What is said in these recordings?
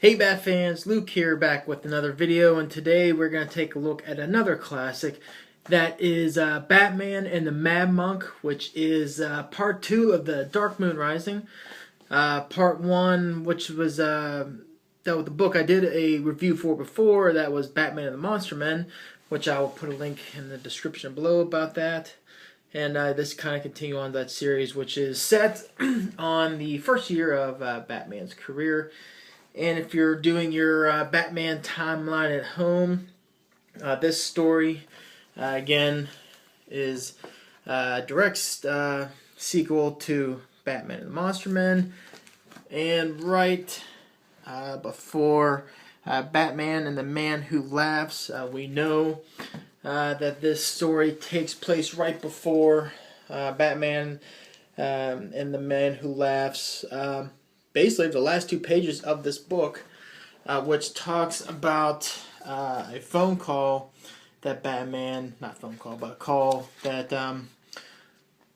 Hey Bat fans, Luke here back with another video, and today we're going to take a look at another classic that is Batman and the Mad Monk, which is part 2 of the Dark Moon Rising. Part 1, which was that was the book I did a review for before, that was Batman and the Monster Men, which I will put a link in the description below about that. And this kind of continue on that series, which is set on the first year of Batman's career. And if you're doing your Batman timeline at home, this story, again, is a direct sequel to Batman and the Monster Men. And right before Batman and the Man Who Laughs, we know that this story takes place right before Batman and the Man Who Laughs. Basically, the last 2 pages of this book, which talks about a phone call that Batman, not phone call, but a call that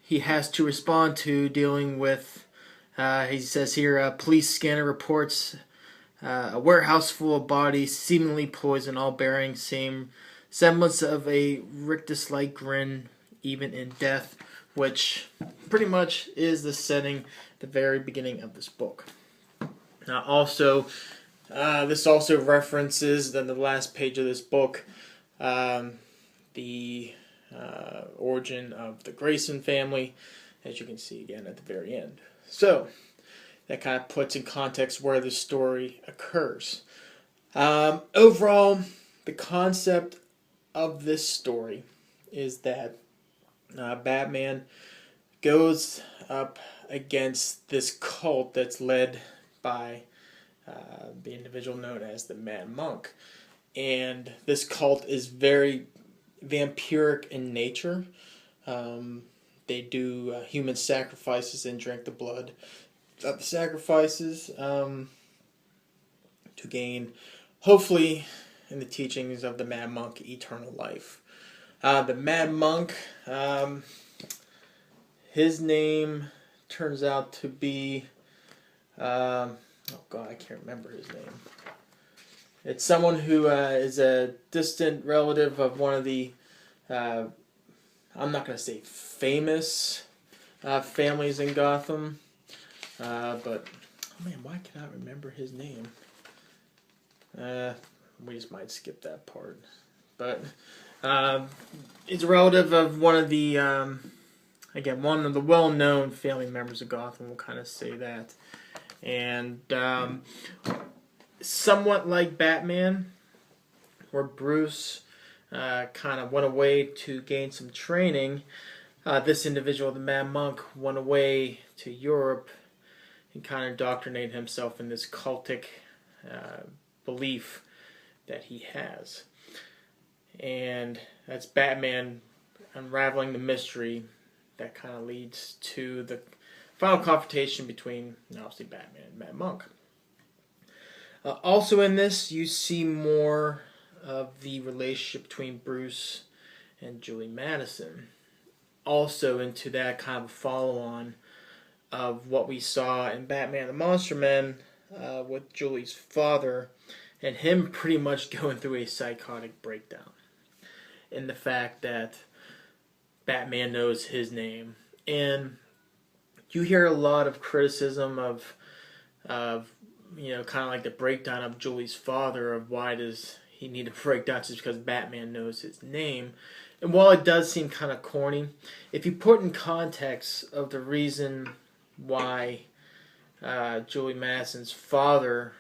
he has to respond to dealing with, he says here, police scanner reports a warehouse full of bodies, seemingly poisoned, all bearing same semblance of a rictus-like grin, even in death, which pretty much is the setting, the very beginning of this book. Also, this also references, in the last page of this book, the origin of the Grayson family, as you can see again at the very end. So, that kind of puts in context where the story occurs. Overall, the concept of this story is that Batman goes up against this cult that's led by the individual known as the Mad Monk. And this cult is very vampiric in nature. They do human sacrifices and drink the blood of the sacrifices to gain, hopefully, in the teachings of the Mad Monk, eternal life. The Mad Monk, his name turns out to be, oh god, I can't remember his name. It's someone who is a distant relative of one of the, I'm not going to say famous families in Gotham, but, oh man, why can I remember his name? We just might skip that part. But he's a relative of one of the, again, one of the well-known family members of Gotham, we'll kind of say that. And somewhat like Batman, where Bruce kind of went away to gain some training, this individual, the Mad Monk, went away to Europe and kind of indoctrinated himself in this cultic belief that he has. And that's Batman unraveling the mystery that kind of leads to the final confrontation between, obviously, Batman and Mad Monk. Also in this, you see more of the relationship between Bruce and Julie Madison. Also into that kind of follow-on of what we saw in Batman the Monster Men with Julie's father, and him pretty much going through a psychotic breakdown. In the fact that Batman knows his name. And you hear a lot of criticism of you know, kind of like the breakdown of Julie's father, of why does he need to break down just because Batman knows his name. And while it does seem kind of corny, if you put in context of the reason why Julie Madison's father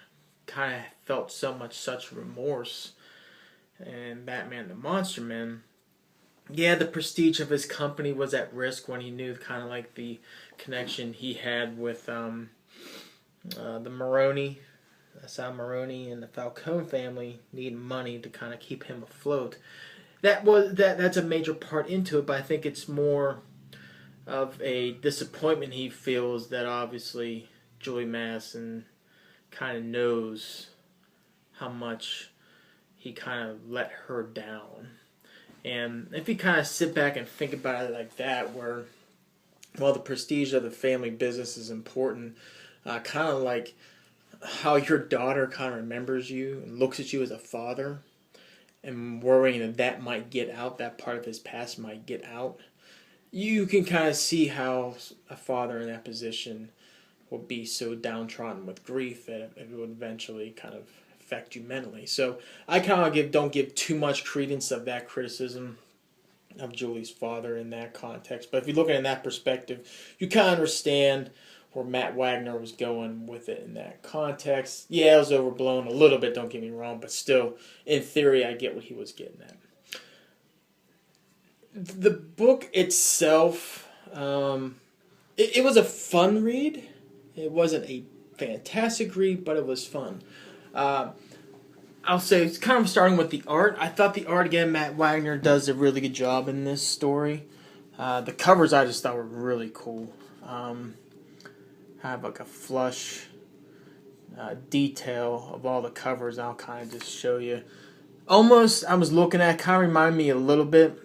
kind of felt such remorse in Batman the Monster Men, yeah, the prestige of his company was at risk when he knew kind of like the connection he had with the Maroni, Sal Maroni, and the Falcone family needing money to kind of keep him afloat. That's a major part into it, but I think it's more of a disappointment he feels that obviously Julie Madison kind of knows how much he kind of let her down. And if you kind of sit back and think about it like that, where, well, the prestige of the family business is important, kind of like how your daughter kind of remembers you and looks at you as a father, and worrying that that might get out, that part of his past might get out, you can kind of see how a father in that position will be so downtrodden with grief that it would eventually kind of affect you mentally. So I kind of don't give too much credence of that criticism of Julie's father in that context. But if you look at it in that perspective, you kind of understand where Matt Wagner was going with it in that context. Yeah, it was overblown a little bit, don't get me wrong, but still, in theory, I get what he was getting at. The book itself, it was a fun read. It wasn't a fantastic read, but it was fun. I'll say it's kind of starting with the art. I thought the art, again, Matt Wagner does a really good job in this story. The covers I just thought were really cool. Have like a flush detail of all the covers. I'll kind of just show you. Almost, I was looking at, kind of reminded me a little bit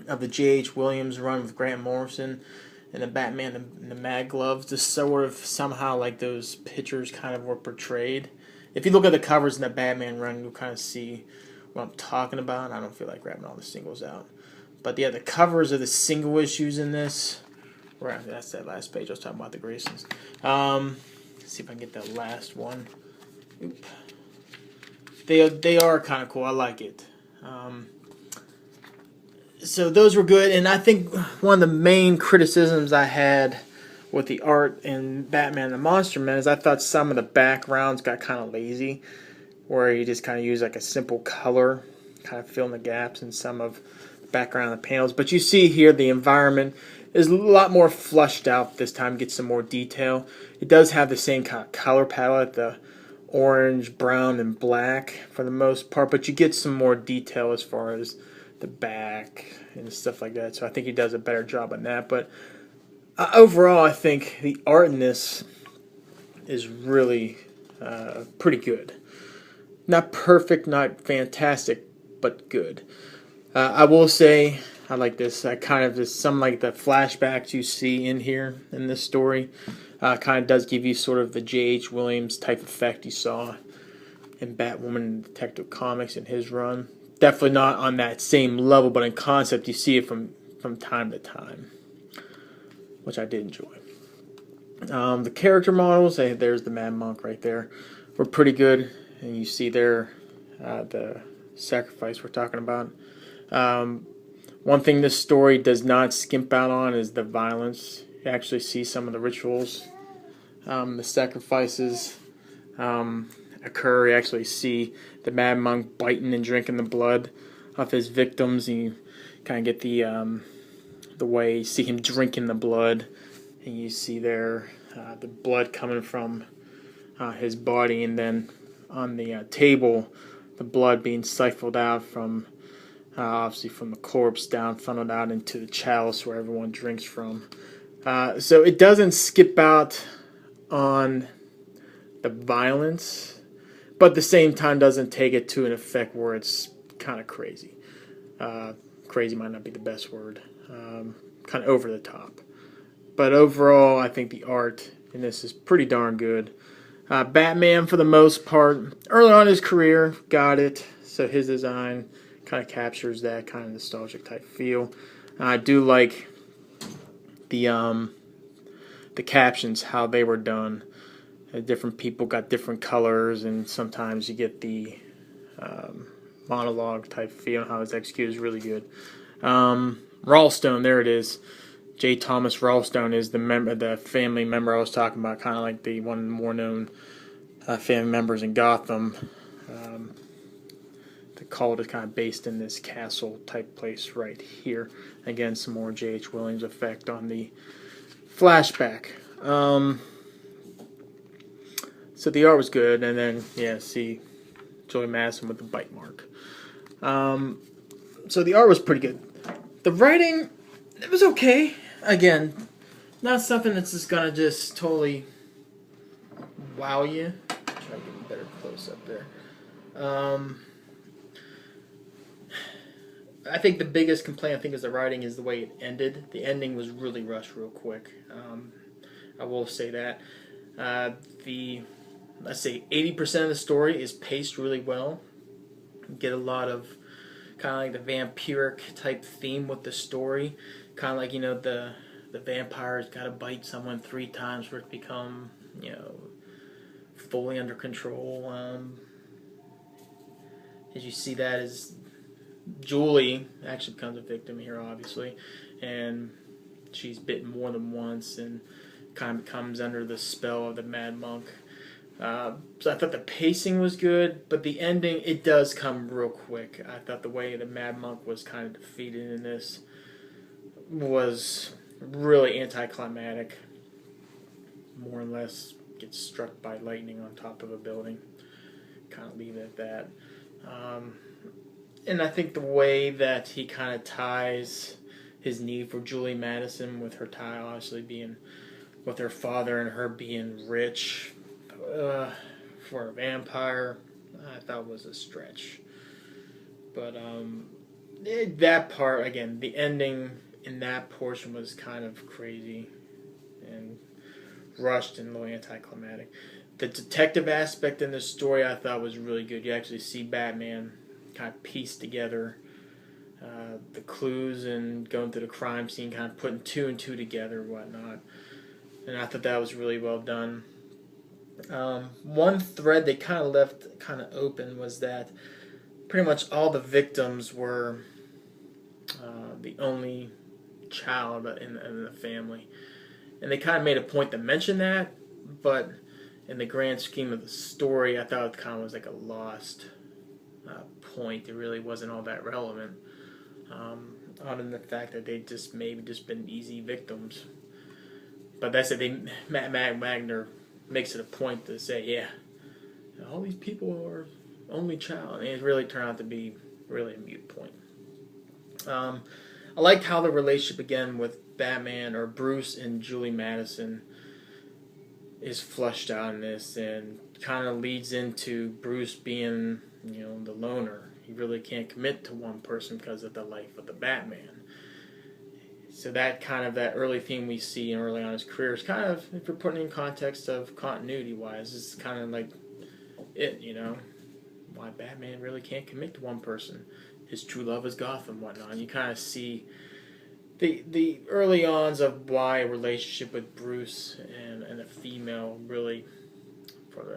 of the J.H. Williams run with Grant Morrison and the Batman and the Mad Gloves. Just sort of somehow like those pictures kind of were portrayed. If you look at the covers in the Batman run, you'll kind of see what I'm talking about. I don't feel like grabbing all the singles out. But yeah, the covers of the single issues in this, right, that's that last page I was talking about, the Graysons. Let's see if I can get that last one. Oop. They are kind of cool. I like it. So those were good, and I think one of the main criticisms I had with the art in Batman the Monster Man is I thought some of the backgrounds got kind of lazy, where you just kind of use like a simple color, kind of fill in the gaps in some of the background of the panels. But you see here the environment is a lot more flushed out this time, gets some more detail. It does have the same kind of color palette, the orange, brown, and black for the most part, but you get some more detail as far as the back and stuff like that. So I think he does a better job on that. But overall, I think the art in this is really pretty good. Not perfect, not fantastic, but good. I will say I like this. I kind of just some like the flashbacks you see in here in this story kind of does give you sort of the J.H. Williams type effect you saw in Batwoman and Detective Comics in his run. Definitely not on that same level, but in concept you see it from time to time, which I did enjoy. The character models, there's the Mad Monk right there, were pretty good, and you see there the sacrifice we're talking about. One thing this story does not skimp out on is the violence. You actually see some of the rituals, the sacrifices occur. You actually see the Mad Monk biting and drinking the blood of his victims. And you kind of get the way you see him drinking the blood, and you see there the blood coming from his body, and then on the table, the blood being siphoned out from obviously from the corpse down, funneled out into the chalice where everyone drinks from. So it doesn't skip out on the violence, but at the same time doesn't take it to an effect where it's kind of crazy. Crazy might not be the best word. Kind of over the top. But overall, I think the art in this is pretty darn good. Batman, for the most part, early on in his career, got it. So his design kind of captures that kind of nostalgic type feel. I do like the captions, how they were done. Different people got different colors, and sometimes you get the monologue type feel. How it's executed is really good. Ralston, there it is. J. Thomas Ralston is the family member I was talking about, kind of like the one of the more known family members in Gotham. The cult is kind of based in this castle type place right here. Again, some more J.H. Williams effect on the flashback. So the art was good, and then, yeah, see Joey Madison with the bite mark. So the art was pretty good. The writing, it was okay. Again, not something that's just going to just totally wow you. Try to get a better close-up there. I think the biggest complaint, is the writing is the way it ended. The ending was really rushed real quick. I will say that. The let's say 80% of the story is paced really well. You get a lot of kind of like the vampiric type theme with the story, kind of like, you know, the vampire's got to bite someone 3 times for it to become, you know, fully under control. As you see that as Julie actually becomes a victim here, obviously, and she's bitten more than once and kind of becomes under the spell of the Mad Monk. So I thought the pacing was good, but the ending, it does come real quick. I thought the way the Mad Monk was kind of defeated in this was really anticlimactic. More or less gets struck by lightning on top of a building. Kind of leave it at that. And I think the way that he kind of ties his need for Julie Madison with her tie obviously being with her father and her being rich for a vampire, I thought was a stretch. But that part, again, the ending in that portion was kind of crazy and rushed and a little anticlimactic. The detective aspect in this story I thought was really good. You actually see Batman kind of piece together the clues and going through the crime scene, kind of putting 2 and 2 together and whatnot. And I thought that was really well done. One thread they kind of left kind of open was that pretty much all the victims were the only child in the family. And they kind of made a point to mention that, but in the grand scheme of the story, I thought it kind of was like a lost point. It really wasn't all that relevant, other than the fact that they just maybe just been easy victims. But that's it. Matt Wagner makes it a point to say, yeah, all these people are only child, and it really turned out to be really a moot point. I liked how the relationship again with Batman or Bruce and Julie Madison is flushed out in this, and kind of leads into Bruce being, you know, the loner. He really can't commit to one person because of the life of the Batman. So that kind of that early theme we see early on in his career is kind of, if you're putting in context of continuity wise, is kind of like it, you know, why Batman really can't commit to one person. His true love is Gotham and whatnot. And you kind of see the early ons of why a relationship with Bruce and a female really,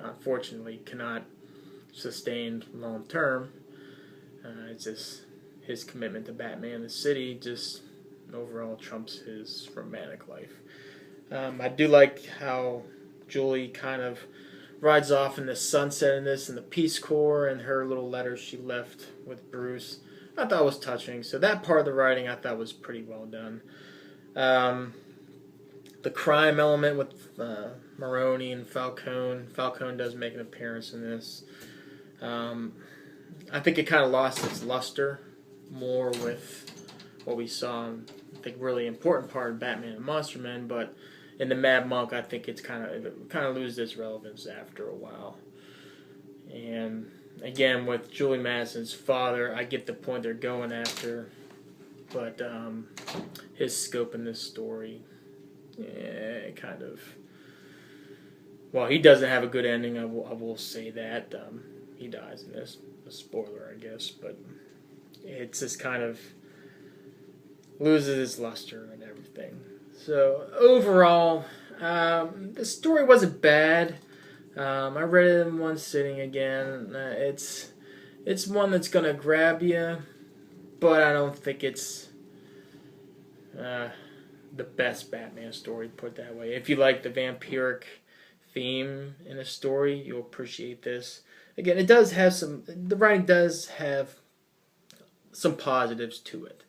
unfortunately, cannot sustain long term. It's just his commitment to Batman the City just overall trumps his romantic life. I do like how Julie kind of rides off in the sunset in this, and the Peace Corps, and her little letters she left with Bruce. I thought was touching. So that part of the writing I thought was pretty well done. The crime element with Maroni and Falcone. Falcone does make an appearance in this. I think it kind of lost its luster more with what we saw in, I think, really important part of Batman and Monster Men, but in the Mad Monk, I think it kind of loses its relevance after a while. And again, with Julie Madison's father, I get the point they're going after, but his scope in this story, kind of. Well, he doesn't have a good ending. I will say that he dies in this. A spoiler, I guess, but it's just kind of loses its luster and everything. So overall, the story wasn't bad. I read it in one sitting again. It's one that's gonna grab you, but I don't think it's the best Batman story, put it that way. If you like the vampiric theme in a story, you'll appreciate this. Again, it does have the writing does have some positives to it.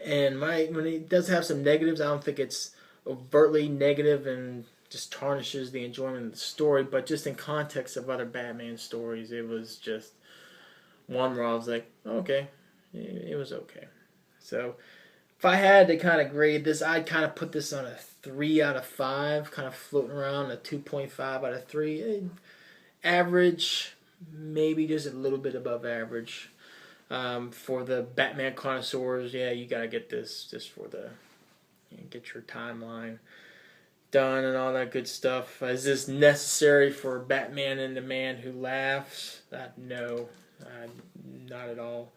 And when it does have some negatives, I don't think it's overtly negative and just tarnishes the enjoyment of the story, but just in context of other Batman stories, it was just one where I was like, okay, it was okay. So if I had to kind of grade this, I'd kind of put this on a 3 out of 5, kind of floating around a 2.5 out of 3. Average, maybe just a little bit above average. For the Batman connoisseurs, yeah, you gotta get this just for get your timeline. done and all that good stuff. Is this necessary for Batman and the Man Who Laughs? No, not at all.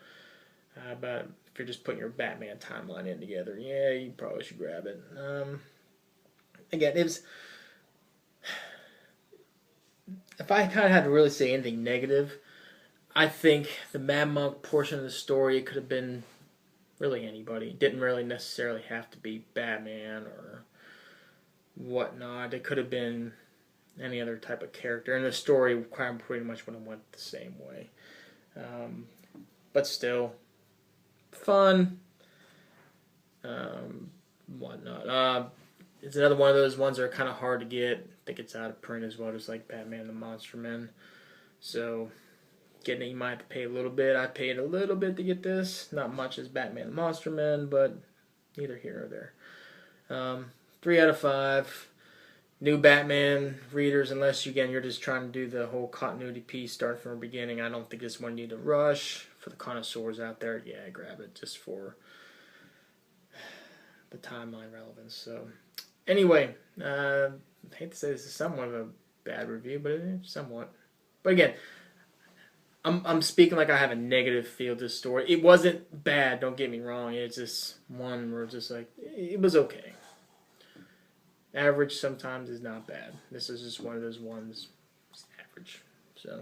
But if you're just putting your Batman timeline in together, yeah, you probably should grab it. Again, it was. If I kind of had to really say anything negative, I think the Mad Monk portion of the story, it could have been really anybody. It didn't really necessarily have to be Batman or whatnot. It could have been any other type of character, and the story pretty much would have went the same way. But still, fun. Whatnot. It's another one of those ones that are kind of hard to get. I think it's out of print as well, just like Batman the Monster Men. So, getting it, you might have to pay a little bit. I paid a little bit to get this. Not much as Batman the Monster Men, but neither here or there. 3 out of 5. New Batman readers, unless you're just trying to do the whole continuity piece, start from the beginning. I don't think this one need to rush. For the connoisseurs out there, yeah, grab it just for the timeline relevance. So, anyway, I hate to say this is somewhat of a bad review, but it's somewhat. But again, I'm speaking like I have a negative feel to this story. It wasn't bad, don't get me wrong. It's just one where it's just like, it was okay. Average sometimes is not bad. This is just one of those ones, it's average. So,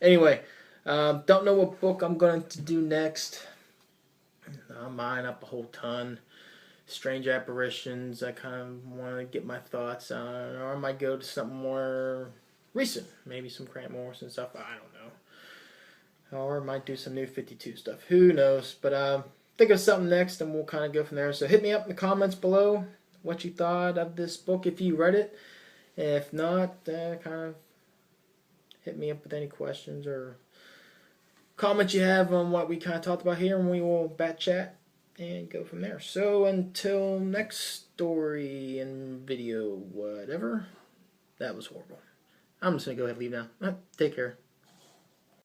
anyway, don't know what book I'm going to do next. I'm eyeing up a whole ton. Strange Apparitions, I kind of want to get my thoughts on, or I might go to something more recent, maybe some Grant Morrison stuff, I don't know. Or I might do some New 52 stuff, who knows, but think of something next and we'll kind of go from there. So hit me up in the comments below what you thought of this book if you read it. If not, kind of hit me up with any questions or comments you have on what we kind of talked about here, and we will bat chat and go from there. So until next story and video, whatever. That was horrible. I'm just going to go ahead and leave now. Take care.